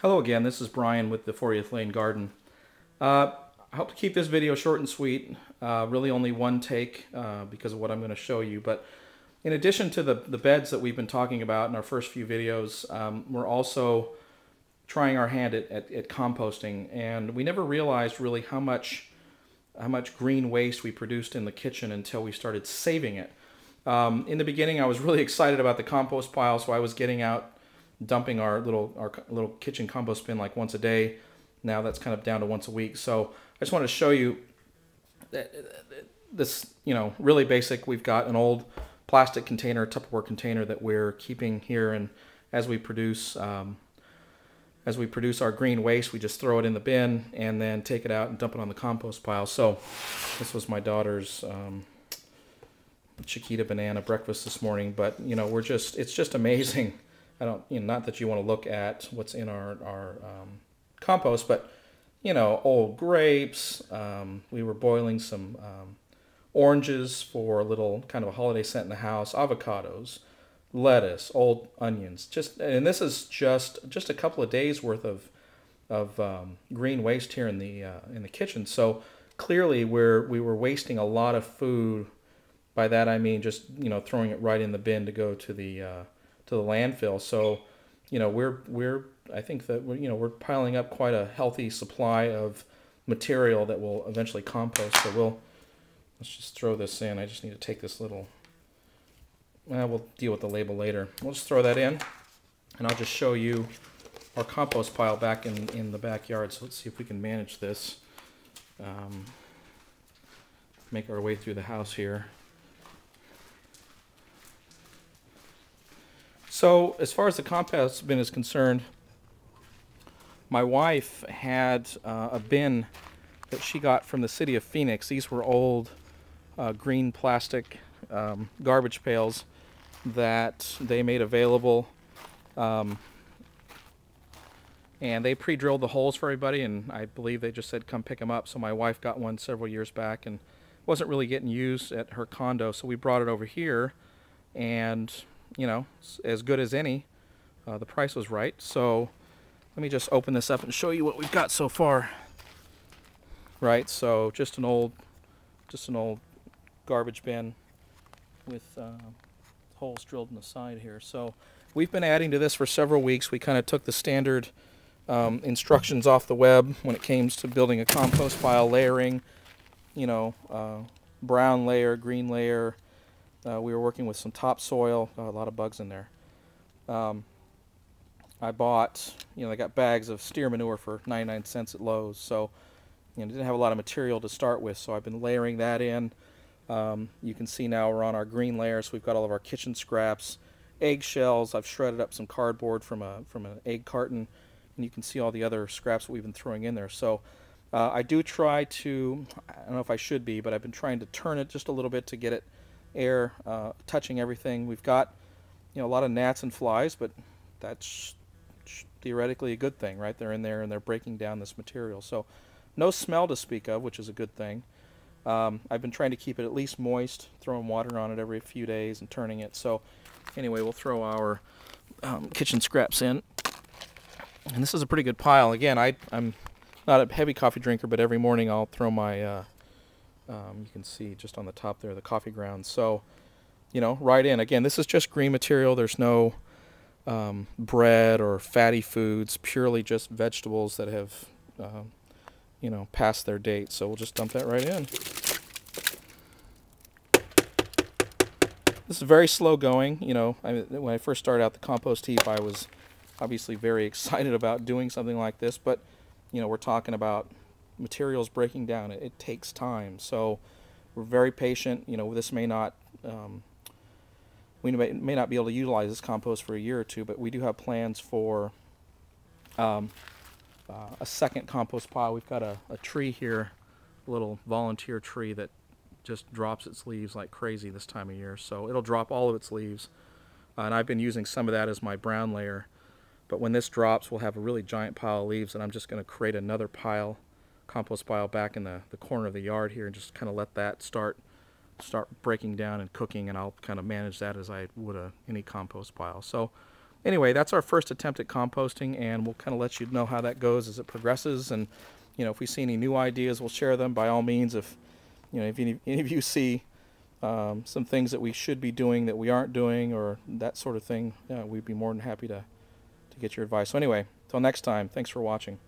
Hello again, this is Brian with the 40th Lane Garden. I hope to keep this video short and sweet, really only one take because of what I'm going to show you. But in addition to the beds that we've been talking about in our first few videos, we're also trying our hand at composting. And we never realized really how much green waste we produced in the kitchen until we started saving it. In the beginning, I was really excited about the compost pile, so I was getting out dumping our little kitchen compost bin like once a day. Now that's kind of down to once a week. So I just want to show you this, really basic. We've got an old plastic container, Tupperware container that we're keeping here, and as we produce our green waste, we just throw it in the bin and then take it out and dump it on the compost pile. So this was my daughter's Chiquita banana breakfast this morning, but it's just amazing. I don't, not that you want to look at what's in our compost, but old grapes. We were boiling some oranges for a little kind of a holiday scent in the house. Avocados, lettuce, old onions. And this is just a couple of days worth of green waste here in the kitchen. So clearly we were wasting a lot of food. By that I mean just throwing it right in the bin to go to the landfill. So, I think that we're piling up quite a healthy supply of material that will eventually compost. So let's just throw this in. I just need to take this little. We'll deal with the label later. We'll just throw that in, and I'll just show you our compost pile back in the backyard. So let's see if we can manage this. Make our way through the house here. So as far as the compost bin is concerned, my wife had a bin that she got from the city of Phoenix. These were old green plastic garbage pails that they made available. And they pre-drilled the holes for everybody, and I believe they just said come pick them up. So my wife got one several years back and wasn't really getting used at her condo, so we brought it over here, and as good as any. The price was right. So let me just open this up and show you what we've got so far. Right, so just an old garbage bin with holes drilled in the side here. So we've been adding to this for several weeks. We kind of took the standard instructions off the web when it came to building a compost pile, layering, brown layer, green layer. We were working with some topsoil, a lot of bugs in there. I bought, I got bags of steer manure for 99 cents at Lowe's, so didn't have a lot of material to start with, so I've been layering that in. You can see now we're on our green layer, so we've got all of our kitchen scraps, eggshells. I've shredded up some cardboard from an egg carton, and you can see all the other scraps that we've been throwing in there. So I do try to, I don't know if I should be, but I've been trying to turn it just a little bit to get it air touching everything. We've got a lot of gnats and flies, but that's theoretically a good thing, right? They're in there and they're breaking down this material, so no smell to speak of, which is a good thing. I've been trying to keep it at least moist, throwing water on it every few days and turning it. So anyway, we'll throw our kitchen scraps in, and this is a pretty good pile. Again, I'm not a heavy coffee drinker, but every morning I'll throw my you can see just on the top there the coffee grounds. So, right in. Again, this is just green material. There's no bread or fatty foods, purely just vegetables that have, passed their date. So we'll just dump that right in. This is very slow going. When I first started out the compost heap, I was obviously very excited about doing something like this, but, we're talking about materials breaking down. It takes time, so we're very patient. This may not we may not be able to utilize this compost for a year or two, but we do have plans for a second compost pile. We've got a tree here, a little volunteer tree that just drops its leaves like crazy this time of year, so it'll drop all of its leaves, and I've been using some of that as my brown layer. But when this drops, we'll have a really giant pile of leaves, and I'm just going to create another compost pile back in the corner of the yard here, and just kind of let that start breaking down and cooking, and I'll kind of manage that as I would any compost pile. So anyway, that's our first attempt at composting, and we'll kind of let you know how that goes as it progresses. And if we see any new ideas, we'll share them by all means. If if any of you see some things that we should be doing that we aren't doing, or that sort of thing, we'd be more than happy to get your advice. So anyway, till next time, thanks for watching.